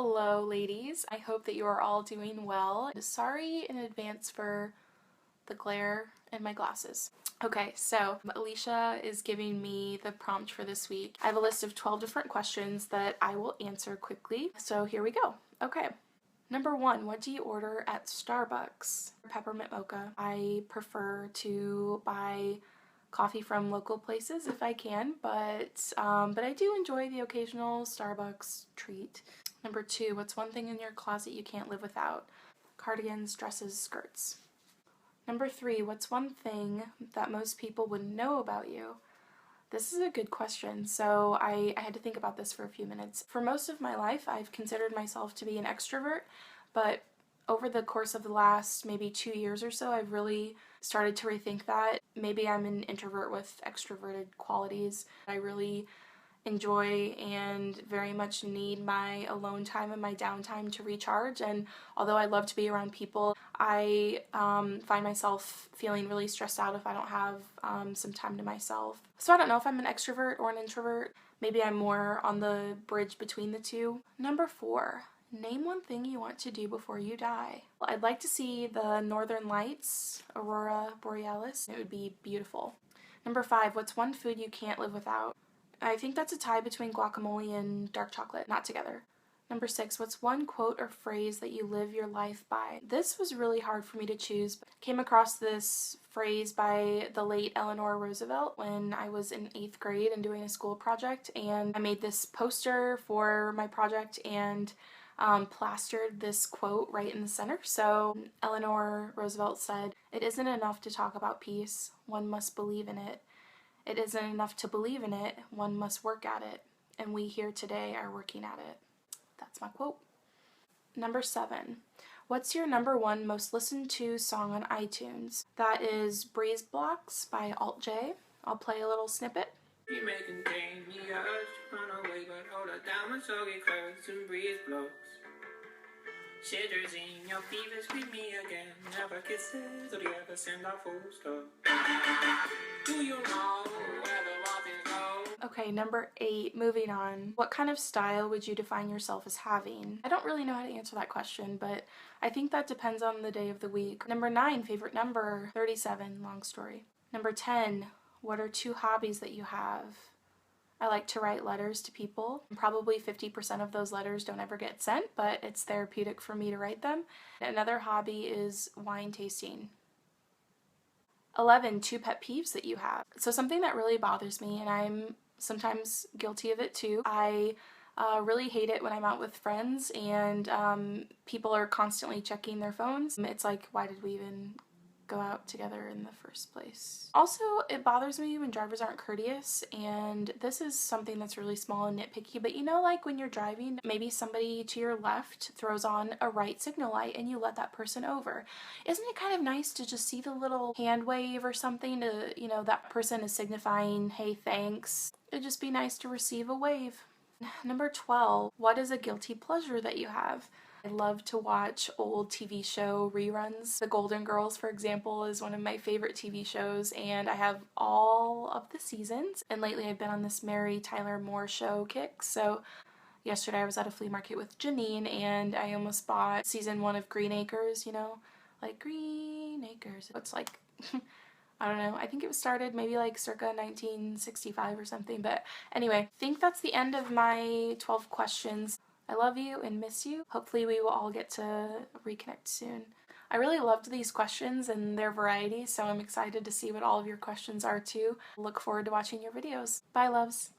Hello, ladies. I hope that you are all doing well. Sorry in advance for the glare in my glasses. Okay, so Alicia is giving me the prompt for this week. I have a list of 12 different questions that I will answer quickly. So here we go. Okay. Number 1, what do you order at Starbucks? Peppermint mocha. I prefer to buy coffee from local places if I can, but I do enjoy the occasional Starbucks treat. Number 2, what's one thing in your closet you can't live without? Cardigans, dresses, skirts. Number 3, what's one thing that most people wouldn't know about you? This is a good question, so I had to think about this for a few minutes. For most of my life, I've considered myself to be an extrovert, but over the course of the last maybe 2 years or so, I've really started to rethink that. Maybe I'm an introvert with extroverted qualities. I really enjoy and very much need my alone time and my downtime to recharge, and although I love to be around people, I find myself feeling really stressed out if I don't have some time to myself. So I don't know if I'm an extrovert or an introvert. Maybe I'm more on the bridge between the two. Number 4, name one thing you want to do before you die. Well, I'd like to see the Northern Lights, Aurora Borealis. It would be beautiful. Number 5, what's one food you can't live without? I think that's a tie between guacamole and dark chocolate, not together. Number 6, what's one quote or phrase that you live your life by? This was really hard for me to choose, but I came across this phrase by the late Eleanor Roosevelt when I was in 8th grade and doing a school project, and I made this poster for my project and plastered this quote right in the center. So Eleanor Roosevelt said, "It isn't enough to talk about peace, one must believe in it. It isn't enough to believe in it, one must work at it, and we here today are working at it." That's my quote. Number 7, what's your number 1 most listened to song on iTunes? That is Breeze Blocks by Alt J. I'll play a little snippet. You may contain the urge to run away, but hold her down when soggy clouds and breeze blocks. Shivers in your fever, scream me again. Never kisses, or do you ever send a full stop? Do you know where the robins go? Okay, number 8, moving on. What kind of style would you define yourself as having? I don't really know how to answer that question, but I think that depends on the day of the week. Number 9, favorite number, 37, long story. Number 10, what are 2 hobbies that you have? I like to write letters to people. Probably 50% of those letters don't ever get sent, but it's therapeutic for me to write them. Another hobby is wine tasting. 11, 2 pet peeves that you have. So something that really bothers me, and I'm sometimes guilty of it too, I really hate it when I'm out with friends and people are constantly checking their phones. It's like, why did we even go out together in the first place? Also, it bothers me when drivers aren't courteous, and this is something that's really small and nitpicky, but you know, like when you're driving, maybe somebody to your left throws on a right signal light and you let that person over. Isn't it kind of nice to just see the little hand wave or something to, you know, that person is signifying, hey, thanks. It'd just be nice to receive a wave. Number 12, what is a guilty pleasure that you have? I love to watch old TV show reruns. The Golden Girls, for example, is one of my favorite TV shows, and I have all of the seasons. And lately I've been on this Mary Tyler Moore show kick. So yesterday I was at a flea market with Janine, and I almost bought season 1 of Green Acres, you know, like Green Acres. It's like, I don't know, I think it was started maybe like circa 1965 or something. But anyway, I think that's the end of my 12 questions. I love you and miss you. Hopefully we will all get to reconnect soon. I really loved these questions and their variety, so I'm excited to see what all of your questions are too. Look forward to watching your videos. Bye, loves.